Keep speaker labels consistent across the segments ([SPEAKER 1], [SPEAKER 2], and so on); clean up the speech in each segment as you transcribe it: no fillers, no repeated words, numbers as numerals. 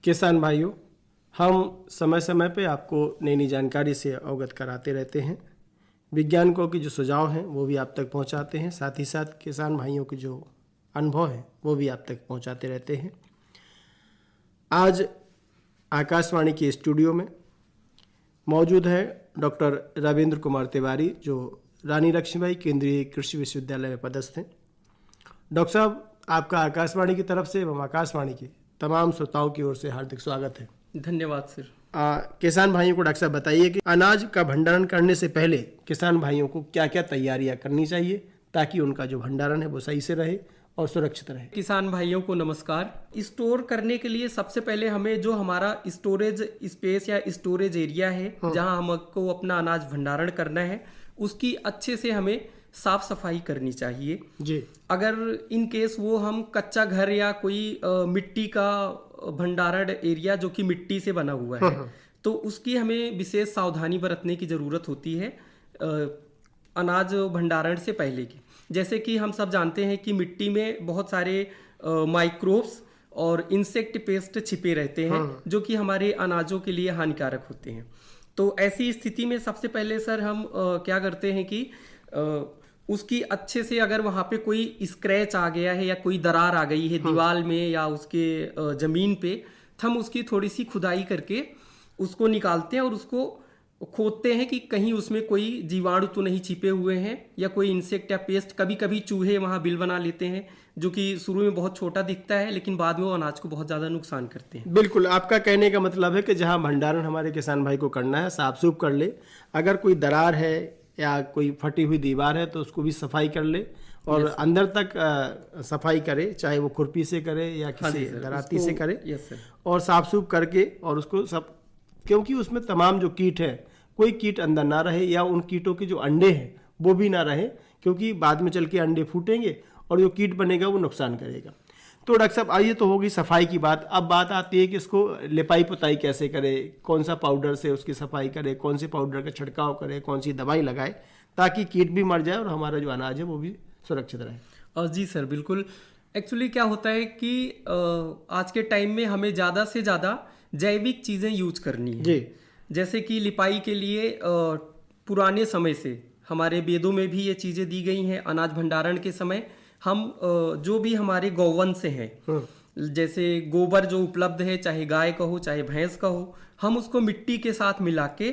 [SPEAKER 1] किसान भाइयों, हम समय समय पे आपको नई नई जानकारी से अवगत कराते रहते हैं। वैज्ञानिकों की जो सुझाव हैं वो भी आप तक पहुंचाते हैं, साथ ही साथ किसान भाइयों के जो अनुभव हैं वो भी आप तक पहुंचाते रहते हैं। आज आकाशवाणी के स्टूडियो में मौजूद है डॉक्टर रविंद्र कुमार तिवारी, जो रानी लक्ष्मीबाई केंद्रीय कृषि विश्वविद्यालय में पदस्थ हैं। डॉक्टर साहब, आपका आकाशवाणी की तरफ से एवं आकाशवाणी के तमाम श्रोताओं की ओर से हार्दिक स्वागत है।
[SPEAKER 2] धन्यवाद सर।
[SPEAKER 1] किसान भाइयों को डॉक्टर साहब बताइए कि अनाज का भंडारण करने से पहले किसान भाइयों को क्या क्या तैयारियां करनी चाहिए ताकि उनका जो भंडारण है वो सही से रहे और सुरक्षित रहे।
[SPEAKER 2] किसान भाइयों को नमस्कार। स्टोर करने के लिए सबसे पहले हमें जो हमारा स्टोरेज स्पेस या स्टोरेज एरिया है जहां हमको अपना अनाज भंडारण करना है, उसकी अच्छे से हमें साफ सफाई करनी चाहिए
[SPEAKER 1] जी।
[SPEAKER 2] अगर इन केस वो हम कच्चा घर या कोई मिट्टी का भंडारण एरिया जो कि मिट्टी से बना हुआ है, तो उसकी हमें विशेष सावधानी बरतने की जरूरत होती है अनाज भंडारण से पहले की। जैसे कि हम सब जानते हैं कि मिट्टी में बहुत सारे माइक्रोब्स और इंसेक्ट पेस्ट छिपे रहते हैं जो कि हमारे अनाजों के लिए हानिकारक होते हैं। तो ऐसी स्थिति में सबसे पहले सर हम क्या करते हैं कि उसकी अच्छे से, अगर वहां पे कोई स्क्रैच आ गया है या कोई दरार आ गई है दीवार में या उसके जमीन पे, तो हम उसकी थोड़ी सी खुदाई करके उसको निकालते हैं और उसको खोदते हैं कि कहीं उसमें कोई जीवाणु तो नहीं छिपे हुए हैं या कोई इंसेक्ट या पेस्ट। कभी कभी चूहे वहां बिल बना लेते हैं जो कि शुरू में बहुत छोटा दिखता है लेकिन बाद में वो अनाज को बहुत ज्यादा नुकसान करते हैं।
[SPEAKER 1] बिल्कुल, आपका कहने का मतलब है कि जहां भंडारण हमारे किसान भाई को करना है साफ सूफ कर ले। अगर कोई दरार है या कोई फटी हुई दीवार है तो उसको भी सफाई कर ले और अंदर तक सफाई करे, चाहे वो खुरपी से करे या किसी दराती से करे, और साफ सूफ करके और उसको सब, क्योंकि उसमें तमाम जो कीट है कोई कीट अंदर ना रहे या उन कीटों के जो अंडे हैं वो भी ना रहे, क्योंकि बाद में चल के अंडे फूटेंगे और जो कीट बनेगा वो नुकसान करेगा। तो डॉक्टर साहब, आइए, तो होगी सफाई की बात। अब बात आती है कि इसको लिपाई पुताई कैसे करे, कौन सा पाउडर से उसकी सफाई करे, कौन से पाउडर का छिड़काव करे, कौन सी दवाई लगाए ताकि कीट भी मर जाए और हमारा जो अनाज है वो भी सुरक्षित रहे।
[SPEAKER 2] जी सर, बिल्कुल। एक्चुअली क्या होता है कि आज के टाइम में हमें ज़्यादा से ज़्यादा जैविक चीज़ें यूज करनी है जी। जैसे कि लिपाई के लिए पुराने समय से हमारे वेदों में भी ये चीज़ें दी गई हैं। अनाज भंडारण के समय हम जो भी हमारे गौवंश हैं, जैसे गोबर जो उपलब्ध है, चाहे गाय का हो चाहे भैंस का हो, हम उसको मिट्टी के साथ मिला के,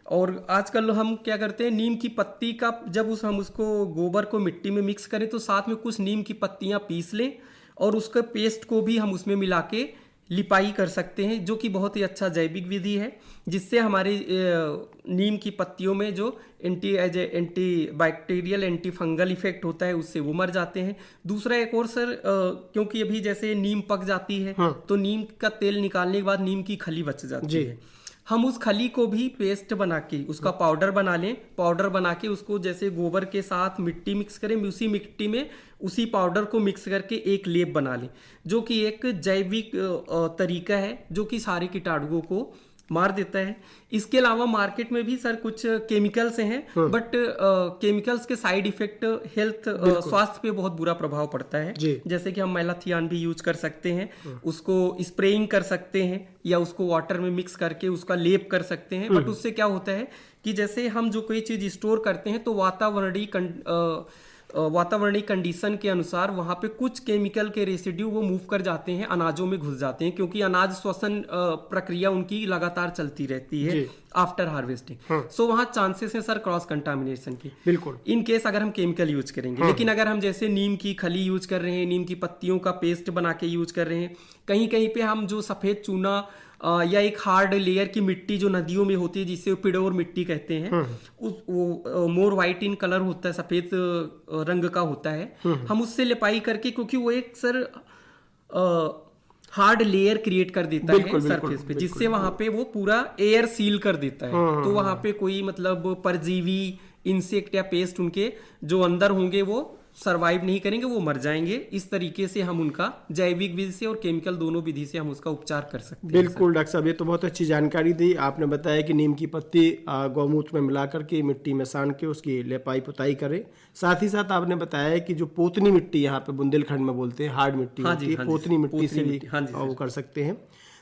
[SPEAKER 2] और आजकल हम क्या करते हैं, नीम की पत्ती का जब हम उसको गोबर को मिट्टी में मिक्स करें तो साथ में कुछ नीम की पत्तियां पीस लें और उसके पेस्ट को भी हम उसमें मिला के लिपाई कर सकते हैं, जो कि बहुत ही अच्छा जैविक विधि है, जिससे हमारे नीम की पत्तियों में जो anti bacterial anti fungal effect होता है उससे वो मर जाते हैं। दूसरा एक और सर, क्योंकि अभी जैसे नीम पक जाती है तो नीम का तेल निकालने के बाद नीम की खली बच जाती है। हम उस खली को भी पेस्ट बना के उसका पाउडर बना लें। पाउडर बना के उसको जैसे गोबर के साथ मिट्टी मिक्स करें, उसी मिट्टी में उसी पाउडर को मिक्स करके एक लेप बना लें, जो कि एक जैविक तरीका है जो कि सारे कीटाणुओं को मार देता है। इसके अलावा मार्केट में भी सर कुछ केमिकल्स हैं, बट केमिकल्स के साइड इफेक्ट हेल्थ स्वास्थ्य पे बहुत बुरा प्रभाव पड़ता है। जैसे कि हम मैलाथियान भी यूज कर सकते हैं, उसको स्प्रेइंग कर सकते हैं या उसको वाटर में मिक्स करके उसका लेप कर सकते हैं। बट उससे क्या होता है कि जैसे हम जो कोई चीज स्टोर करते हैं तो वातावरणीय कंडीशन के अनुसार वहां पे कुछ केमिकल के रेसिड्यू वो मूव कर जाते हैं, अनाजों में घुस जाते हैं, क्योंकि अनाज श्वसन प्रक्रिया उनकी लगातार चलती रहती है आफ्टर हार्वेस्टिंग। सो वहां चांसेस हैं सर क्रॉस कंटामिनेशन की, बिल्कुल, इन केस अगर हम केमिकल यूज करेंगे। लेकिन अगर हम जैसे नीम की खली यूज कर रहे हैं, नीम की पत्तियों का पेस्ट बना के यूज कर रहे हैं, कहीं कहीं पे हम जो सफेद चूना या एक हार्ड लेयर की मिट्टी जो नदियों में होती है जिसे पिडोर मिट्टी कहते हैं, वो मोर वाइट इन कलर होता है, सफेद रंग का होता है, हम उससे लिपाई करके, क्योंकि वो एक सर हार्ड लेयर क्रिएट कर देता है सरफेस पे, जिससे वहां पे वो पूरा एयर सील कर देता है। तो वहां पे कोई मतलब परजीवी इंसेक्ट या पेस्ट उनके जो अंदर होंगे वो सरवाइव नहीं करेंगे, वो मर जाएंगे। इस तरीके से हम उनका जैविक विधि से और केमिकल दोनों विधि से हम उसका उपचार कर सकते हैं।
[SPEAKER 1] बिल्कुल डॉक्टर साहब, ये तो बहुत अच्छी जानकारी दी आपने। बताया कि नीम की पत्ती गौमूत्र में मिला करके मिट्टी में सान के उसकी लेपाई पुताई करें। साथ ही साथ आपने बताया कि जो पोतनी मिट्टी, यहाँ पे बुंदेलखंड में बोलते हैं हार्ड मिट्टी, पोतनी मिट्टी से भी वो कर सकते हैं।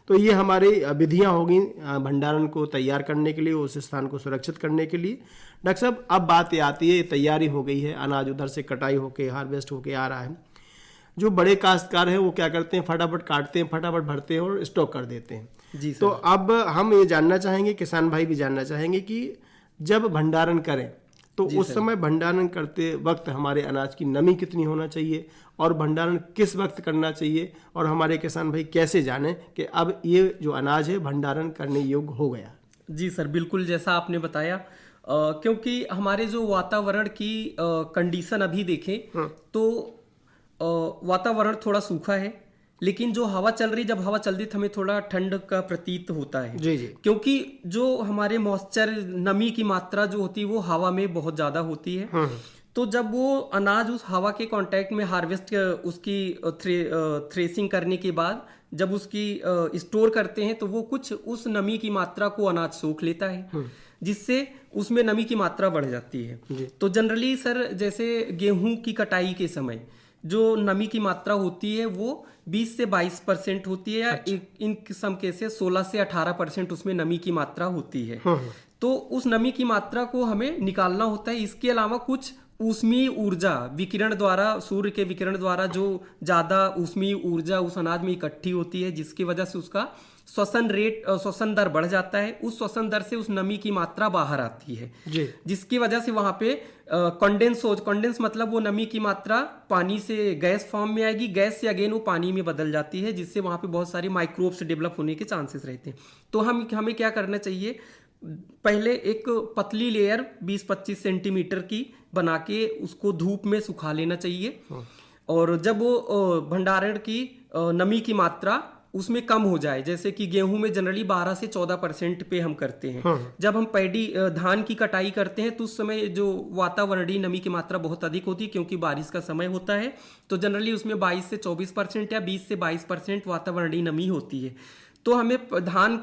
[SPEAKER 1] तो ये हमारी विधियां होगी भंडारण को तैयार करने के लिए, उस स्थान को सुरक्षित करने के लिए। डॉक्टर साहब, अब बात ये आती है, तैयारी हो गई है, अनाज उधर से कटाई होके हार्वेस्ट होके आ रहा है। जो बड़े काश्तकार हैं वो क्या करते हैं, फटाफट काटते हैं, फटाफट भरते हैं और स्टॉक कर देते हैं।
[SPEAKER 2] जी सर।
[SPEAKER 1] तो अब हम ये जानना चाहेंगे, किसान भाई भी जानना चाहेंगे कि जब भंडारण करें तो उस समय भंडारण करते वक्त हमारे अनाज की नमी कितनी होना चाहिए और भंडारण किस वक्त करना चाहिए, और हमारे किसान भाई कैसे जाने कि अब ये जो अनाज है भंडारण करने योग्य हो गया।
[SPEAKER 2] जी सर, बिल्कुल जैसा आपने बताया, क्योंकि हमारे जो वातावरण की कंडीशन अभी देखें तो वातावरण थोड़ा सूखा है, लेकिन जो हवा चल रही, जब हवा चल रही तो हमें थोड़ा ठंड का प्रतीत होता है।
[SPEAKER 1] जी जी।
[SPEAKER 2] क्योंकि जो हमारे मॉइस्चर, नमी की मात्रा जो होती है वो हवा में बहुत ज्यादा होती है। तो जब वो अनाज उस हवा के कांटेक्ट में हार्वेस्ट, उसकी थ्रेसिंग करने के बाद जब उसकी स्टोर करते हैं तो वो कुछ उस नमी की मात्रा को अनाज सोख लेता है, जिससे उसमें नमी की मात्रा बढ़ जाती है। तो जनरली सर, जैसे गेहूं की कटाई के समय जो नमी की मात्रा होती है वो 20 से 22% होती है, या इन किस्म के से 16 से 18% उसमें नमी की मात्रा होती है। तो उस नमी की मात्रा को हमें निकालना होता है। इसके अलावा कुछ ऊष्मीय ऊर्जा विकिरण द्वारा, सूर्य के विकिरण द्वारा जो ज्यादा ऊष्मीय ऊर्जा उस अनाज में इकट्ठी होती है, जिसकी वजह से उसका श्वसन दर बढ़ जाता है। उस श्वसन दर से उस नमी की मात्रा बाहर आती है जी। जिसकी वजह से वहां पे कंडेंस मतलब वो नमी की मात्रा पानी से गैस फॉर्म में आएगी, गैस से अगेन वो पानी में बदल जाती है, जिससे वहां पे बहुत सारे माइक्रोब्स डेवलप होने के चांसेस रहते हैं। तो हमें क्या करना चाहिए, पहले एक पतली लेयर 20-25 सेंटीमीटर की बना के उसको धूप में सुखा लेना चाहिए। और जब वो भंडारण की नमी की मात्रा उसमें कम हो जाए, जैसे कि गेहूं में जनरली 12 से 14% पे हम करते हैं। जब हम धान की कटाई करते हैं तो उस समय जो वातावरणीय नमी की मात्रा बहुत अधिक होती है, क्योंकि बारिश का समय होता है। तो जनरली उसमें 22 से 24% या 20 से 22% वातावरणीय नमी होती है। तो हमें धान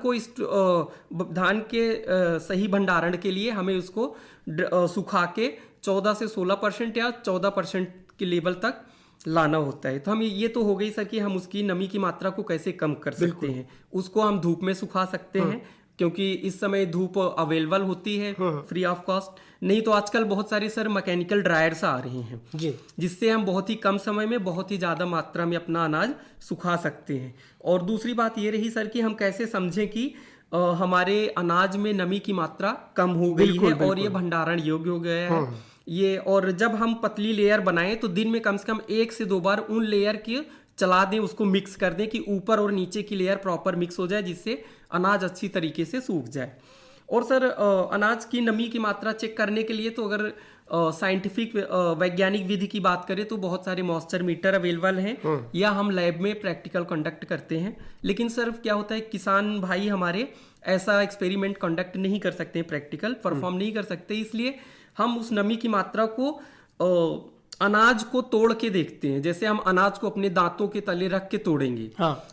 [SPEAKER 2] के सही भंडारण के लिए हमें उसको सुखा के 14 से 16% या 14% के लेवल तक लाना होता है। तो हम ये तो हो गई सर कि हम उसकी नमी की मात्रा को कैसे कम कर सकते हैं। उसको हम धूप में सुखा सकते हैं, क्योंकि इस समय धूप अवेलेबल होती है फ्री ऑफ कॉस्ट। नहीं तो आजकल बहुत सारे सर मैकेनिकल ड्रायर्स आ रहे हैं जी, जिससे हम बहुत ही कम समय में बहुत ही ज्यादा मात्रा में अपना अनाज सुखा सकते हैं। और दूसरी बात ये रही सर कि हम कैसे समझें कि हमारे अनाज में नमी की मात्रा कम हो गई है और ये भंडारण योग्य हो गया है ये। और जब हम पतली लेयर बनाएं तो दिन में कम से कम 1 से 2 बार उन लेयर की चला दें, उसको मिक्स कर दें कि ऊपर और नीचे की लेयर प्रॉपर मिक्स हो जाए, जिससे अनाज अच्छी तरीके से सूख जाए। और सर अनाज की नमी की मात्रा चेक करने के लिए तो अगर साइंटिफिक वैज्ञानिक विधि की बात करें तो बहुत सारे मॉइस्चर मीटर अवेलेबल हैं, या हम लैब में प्रैक्टिकल कंडक्ट करते हैं। लेकिन सर क्या होता है, किसान भाई हमारे ऐसा एक्सपेरिमेंट कंडक्ट नहीं कर सकते, प्रैक्टिकल परफॉर्म नहीं कर सकते, इसलिए हम उस नमी की मात्रा को अनाज को तोड़ के देखते हैं। जैसे हम अनाज को अपने दांतों के तले रख के तोड़ेंगे,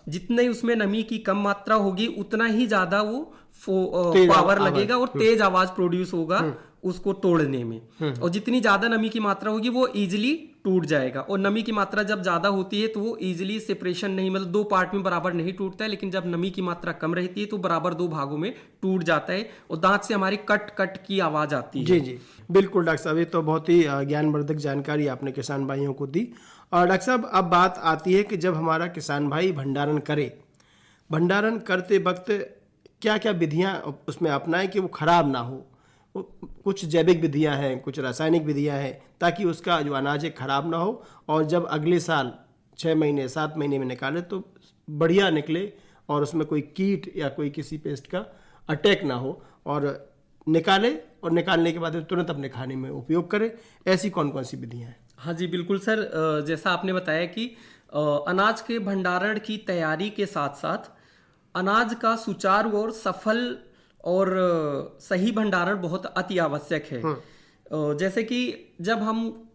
[SPEAKER 2] जितने उसमें नमी की कम मात्रा होगी उतना ही ज्यादा वो पावर लगेगा और तेज आवाज प्रोड्यूस होगा उसको तोड़ने में। और जितनी ज्यादा नमी की मात्रा होगी वो इजिली टूट जाएगा। और नमी की मात्रा जब ज्यादा होती है तो वो इजिली सेपरेशन नहीं, मतलब 2 पार्ट में बराबर नहीं टूटता है। लेकिन जब नमी की मात्रा कम रहती है तो बराबर 2 भागों में टूट जाता है और दांत से हमारी कट कट की आवाज आती है।
[SPEAKER 1] जी जी बिल्कुल डॉक्टर साहब, ये तो बहुत ही ज्ञानवर्धक जानकारी आपने किसान भाइयों को दी। और डॉक्टर साहब अब बात आती है कि जब हमारा किसान भाई भंडारण करे, भंडारण करते वक्त क्या क्या विधियां उसमें अपनाएं कि वो खराब ना हो। कुछ जैविक विधियां हैं, कुछ रासायनिक विधियां हैं, ताकि उसका जो अनाज है खराब ना हो और जब अगले साल 6 महीने 7 महीने में निकाले तो बढ़िया निकले और उसमें कोई कीट या कोई किसी पेस्ट का अटैक ना हो, और निकाले और निकालने के बाद तुरंत अपने खाने में उपयोग करें। ऐसी कौन कौन सी विधियां हैं?
[SPEAKER 2] हाँ जी बिल्कुल सर, जैसा आपने बताया कि अनाज के भंडारण की तैयारी के साथ साथ अनाज का सुचारू और सफल और सही भंडारण बहुत अति आवश्यक है। जैसे कि जब हम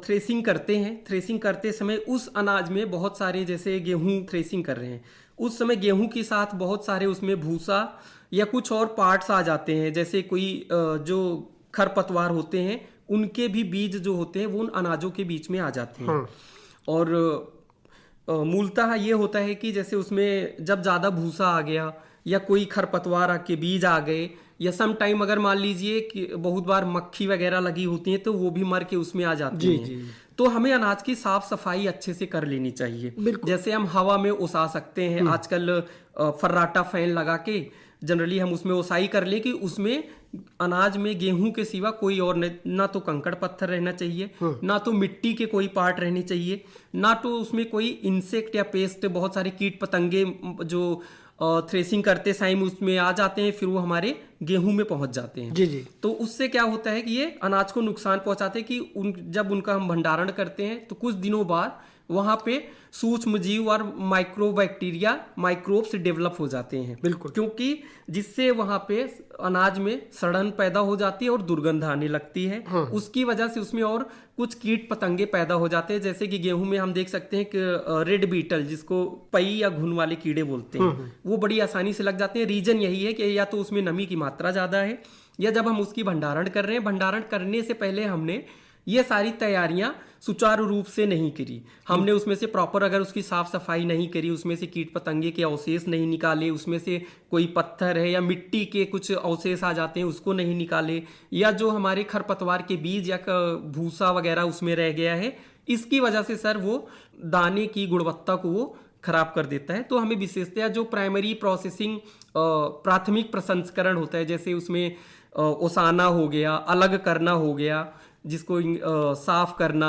[SPEAKER 2] थ्रेसिंग करते हैं, थ्रेसिंग करते समय उस अनाज में बहुत सारे, जैसे गेहूं थ्रेसिंग कर रहे हैं उस समय गेहूं के साथ बहुत सारे उसमें भूसा या कुछ और पार्ट्स आ जाते हैं, जैसे कोई जो खरपतवार होते हैं उनके भी बीज जो होते हैं वो उन अनाजों के बीच में आ जाते हैं। और मूलतः ये होता है कि जैसे उसमें जब ज़्यादा भूसा आ गया या कोई खरपतवार के बीज आ गए, या सम टाइम अगर मान लीजिए कि बहुत बार मक्खी वगैरह लगी होती हैं तो वो भी मर के उसमें आ जाती हैं। तो हमें अनाज की साफ सफाई अच्छे से कर लेनी चाहिए। जैसे हम हवा में ओसा सकते हैं, आजकल फर्राटा फैन लगा के जनरली हम उसमें ओसाई कर ले कि उसमें अनाज में गेहूं के सिवा कोई और ना तो कंकड़ पत्थर रहना चाहिए, ना तो मिट्टी के कोई पार्ट रहने चाहिए, ना तो उसमें कोई इंसेक्ट या पेस्ट, बहुत सारे कीट पतंगे जो थ्रेसिंग करते टाइम उसमें आ जाते हैं, फिर वो हमारे गेहूं में पहुंच जाते हैं। जी। तो उससे क्या होता है कि ये अनाज को नुकसान पहुंचाते हैं कि जब उनका हम भंडारण करते हैं तो कुछ दिनों बाद वहां पे सूक्ष्म जीव और माइक्रोबैक्टीरिया, माइक्रोब्स डेवलप हो जाते हैं। बिल्कुल। क्योंकि जिससे वहां पे अनाज में सड़न पैदा हो जाती है और दुर्गंध आने लगती है। उसकी वजह से उसमें और कुछ कीट पतंगे पैदा हो जाते हैं, जैसे कि गेहूं में हम देख सकते हैं कि रेड बीटल, जिसको पई या घुन वाले कीड़े बोलते हैं, वो बड़ी आसानी से लग जाते हैं। रीजन यही है कि या तो उसमें नमी की मात्रा ज्यादा है, या जब हम उसकी भंडारण कर रहे हैं, भंडारण करने से पहले हमने ये सारी तैयारियां सुचारू रूप से नहीं करी। हमने उसमें से प्रॉपर अगर उसकी साफ सफाई नहीं करी, उसमें से कीट पतंगे के अवशेष नहीं निकाले, उसमें से कोई पत्थर है या मिट्टी के कुछ अवशेष आ जाते हैं उसको नहीं निकाले, या जो हमारे खरपतवार के बीज या भूसा वगैरह उसमें रह गया है, इसकी वजह से सर वो दाने की गुणवत्ता को वो खराब कर देता है। तो हमें विशेषतया जो प्राइमरी प्रोसेसिंग, प्राथमिक प्रसंस्करण होता है, जैसे उसमें ओसाना हो गया, अलग करना हो गया, जिसको साफ करना,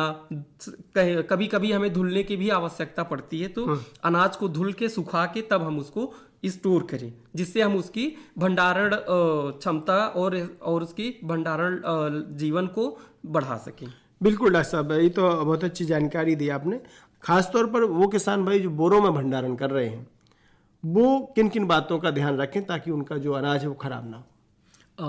[SPEAKER 2] कभी कभी हमें धुलने की भी आवश्यकता पड़ती है, तो अनाज को धुल के सुखा के तब हम उसको स्टोर करें, जिससे हम उसकी भंडारण क्षमता और उसकी भंडारण जीवन को बढ़ा सकें।
[SPEAKER 1] बिल्कुल डॉक्टर साहब, ये तो बहुत अच्छी जानकारी दी आपने। खासतौर पर वो किसान भाई जो बोरों में भंडारण कर रहे हैं, वो किन किन बातों का ध्यान रखें ताकि उनका जो अनाज है वो खराब ना हो?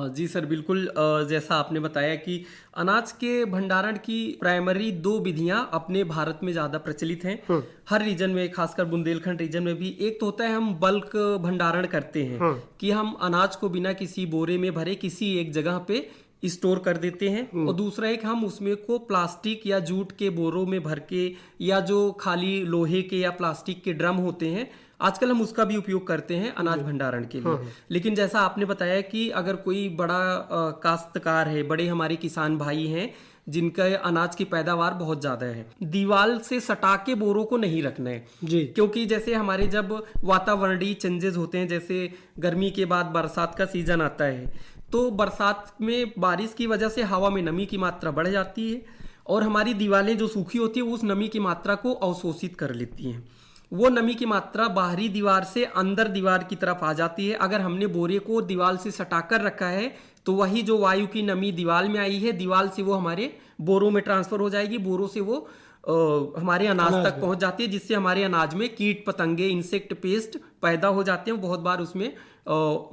[SPEAKER 2] जी सर, बिल्कुल। जैसा आपने बताया कि अनाज के भंडारण की प्राइमरी 2 विधियां अपने भारत में ज़्यादा प्रचलित हैं। हर रीजन में, खासकर बुंदेलखंड रीजन में भी। एक तो होता है हम बल्क भंडारण करते हैं कि हम अनाज को बिना किसी बोरे में भरे किसी एक जगह पे स्टोर कर देते हैं, और दूसरा एक हम उसमें को प्लास्टिक या जूट के बोरों में भर के, या जो खाली लोहे के या प्लास्टिक के ड्रम होते हैं, आजकल हम उसका भी उपयोग करते हैं अनाज भंडारण के लिए। लेकिन जैसा आपने बताया कि अगर कोई बड़ा काश्तकार है, बड़े हमारे किसान भाई हैं जिनका अनाज की पैदावार बहुत ज्यादा है, दीवार से सटा के बोरों को नहीं रखना है जी। क्योंकि जैसे हमारे जब वातावरणीय चेंजेस होते हैं, जैसे गर्मी के बाद बरसात का सीजन आता है, तो बरसात में बारिश की वजह से हवा में नमी की मात्रा बढ़ जाती है, और हमारी दीवारें जो सूखी होती है उस नमी की मात्रा को अवशोषित कर लेती हैं। वो नमी की मात्रा बाहरी दीवार से अंदर दीवार की तरफ आ जाती है। अगर हमने बोरे को दीवार से सटाकर रखा है तो वही जो वायु की नमी दीवार में आई है, दीवार से वो हमारे बोरों में ट्रांसफर हो जाएगी, बोरों से वो हमारे अनाज तक पहुंच जाती है, जिससे हमारे अनाज में कीट पतंगे, इंसेक्ट पेस्ट पैदा हो जाते हैं। बहुत बार उसमें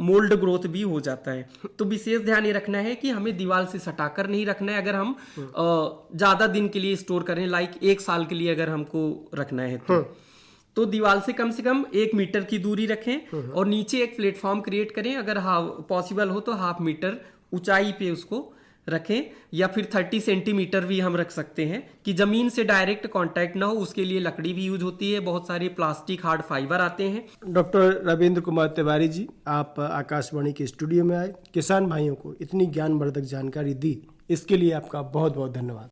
[SPEAKER 2] मोल्ड ग्रोथ भी हो जाता है। तो विशेष ध्यान ये रखना है कि हमें दीवार से सटाकर नहीं रखना है। अगर हम ज्यादा दिन के लिए स्टोर करें, लाइक 1 साल के लिए अगर हमको रखना है तो दीवार से कम 1 मीटर की दूरी रखें, और नीचे एक प्लेटफॉर्म क्रिएट करें। अगर पॉसिबल हो तो 1/2 मीटर ऊंचाई पे उसको रखें, या फिर 30 सेंटीमीटर भी हम रख सकते हैं कि जमीन से डायरेक्ट कांटेक्ट ना हो। उसके लिए लकड़ी भी यूज होती है, बहुत सारे प्लास्टिक, हार्ड फाइबर आते हैं।
[SPEAKER 1] डॉक्टर रविंद्र कुमार तिवारी जी, आप आकाशवाणी के स्टूडियो में आए, किसान भाइयों को इतनी ज्ञानवर्धक जानकारी दी, इसके लिए आपका बहुत बहुत धन्यवाद।